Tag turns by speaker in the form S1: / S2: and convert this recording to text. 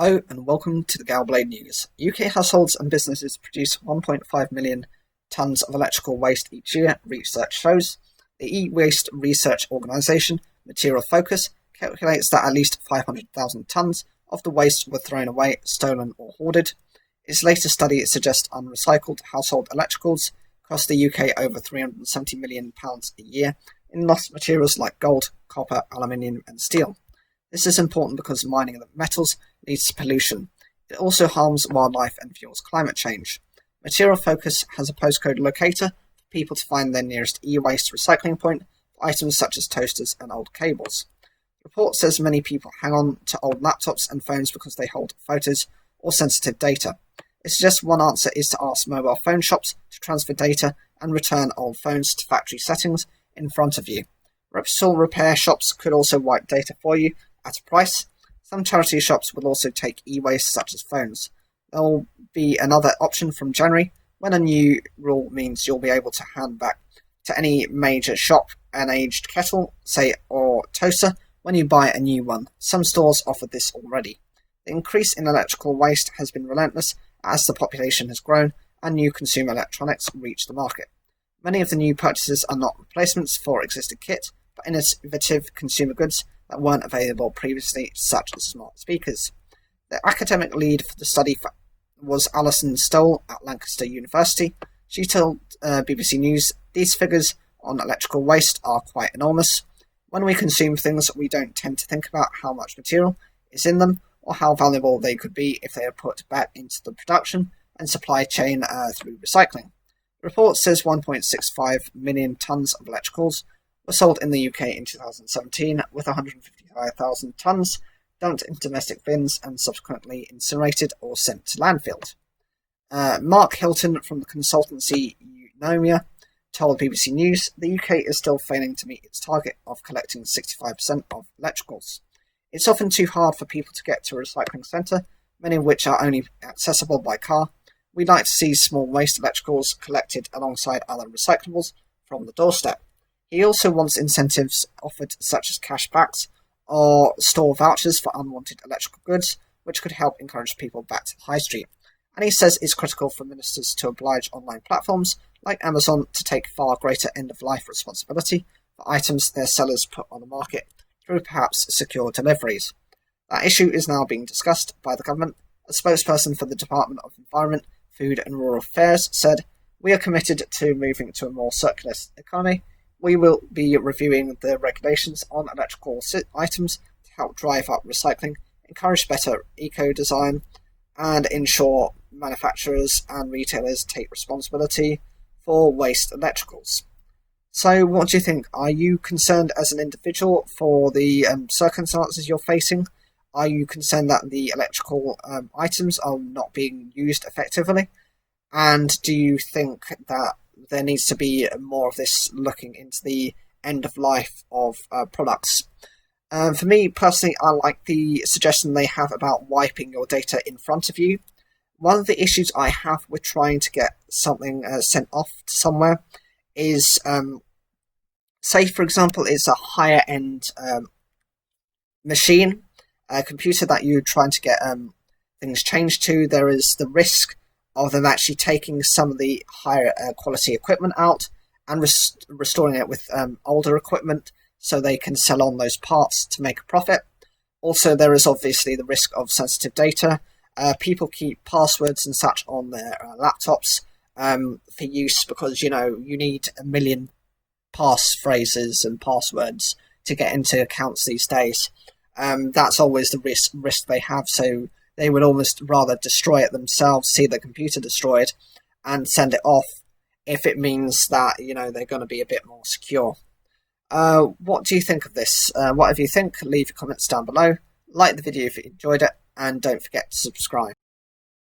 S1: Hello and welcome to the Galblade News. UK households and businesses produce 1.5 million tonnes of electrical waste each year, research shows. The e-waste research organisation, Material Focus, calculates that at least 500,000 tonnes of the waste were thrown away, stolen or hoarded. Its latest study suggests unrecycled household electricals cost the UK over £370 million a year in lost materials like gold, copper, aluminium and steel. This is important because mining the metals leads to pollution. It also harms wildlife and fuels climate change. Material Focus has a postcode locator for people to find their nearest e-waste recycling point for items such as toasters and old cables. The report says many people hang on to old laptops and phones because they hold photos or sensitive data. It suggests one answer is to ask mobile phone shops to transfer data and return old phones to factory settings in front of you. Repsol repair shops could also wipe data for you at a price. Some charity shops will also take e-waste such as phones. There will be another option from January when a new rule means you'll be able to hand back to any major shop an aged kettle, say, or toaster when you buy a new one. Some stores offer this already. The increase in electrical waste has been relentless as the population has grown and new consumer electronics reach the market. Many of the new purchases are not replacements for existing kit, but innovative consumer goods that weren't available previously, such as smart speakers. The academic lead for the study was Alison Stoll at Lancaster University. She told BBC News, "These figures on electrical waste are quite enormous. When we consume things, we don't tend to think about how much material is in them or how valuable they could be if they are put back into the production and supply chain through recycling." The report says 1.65 million tonnes of electricals were sold in the UK in 2017, with 155,000 tonnes dumped in domestic bins and subsequently incinerated or sent to landfills. Mark Hilton from the consultancy Eunomia told BBC News the UK is still failing to meet its target of collecting 65% of electricals. It's often too hard for people to get to a recycling centre, many of which are only accessible by car. We'd like to see small waste electricals collected alongside other recyclables from the doorstep. He also wants incentives offered such as cashbacks or store vouchers for unwanted electrical goods, which could help encourage people back to the high street. And he says it's critical for ministers to oblige online platforms like Amazon to take far greater end-of-life responsibility for items their sellers put on the market through perhaps secure deliveries. That issue is now being discussed by the government. A spokesperson for the Department of Environment, Food and Rural Affairs said, "We are committed to moving to a more circular economy. We will be reviewing the regulations on electrical items to help drive up recycling, encourage better eco-design, and ensure manufacturers and retailers take responsibility for waste electricals." So what do you think? Are you concerned as an individual for the circumstances you're facing? Are you concerned that the electrical items are not being used effectively? And do you think that there needs to be more of this looking into the end of life of products? For me personally, I like the suggestion they have about wiping your data in front of you. One of the issues I have with trying to get something sent off to somewhere is, say for example, it's a higher end machine, a computer that you're trying to get things changed to. There is the risk of them actually taking some of the higher quality equipment out and restoring it with older equipment so they can sell on those parts to make a profit. Also, there is obviously the risk of sensitive data. People keep passwords and such on their laptops for use because, you need a million passphrases and passwords to get into accounts these days. That's always the risk they have, so they would almost rather destroy it themselves, see the computer destroyed, and send it off if it means that, they're going to be a bit more secure. What do you think of this? Whatever you think, leave your comments down below. Like the video if you enjoyed it, and don't forget to subscribe.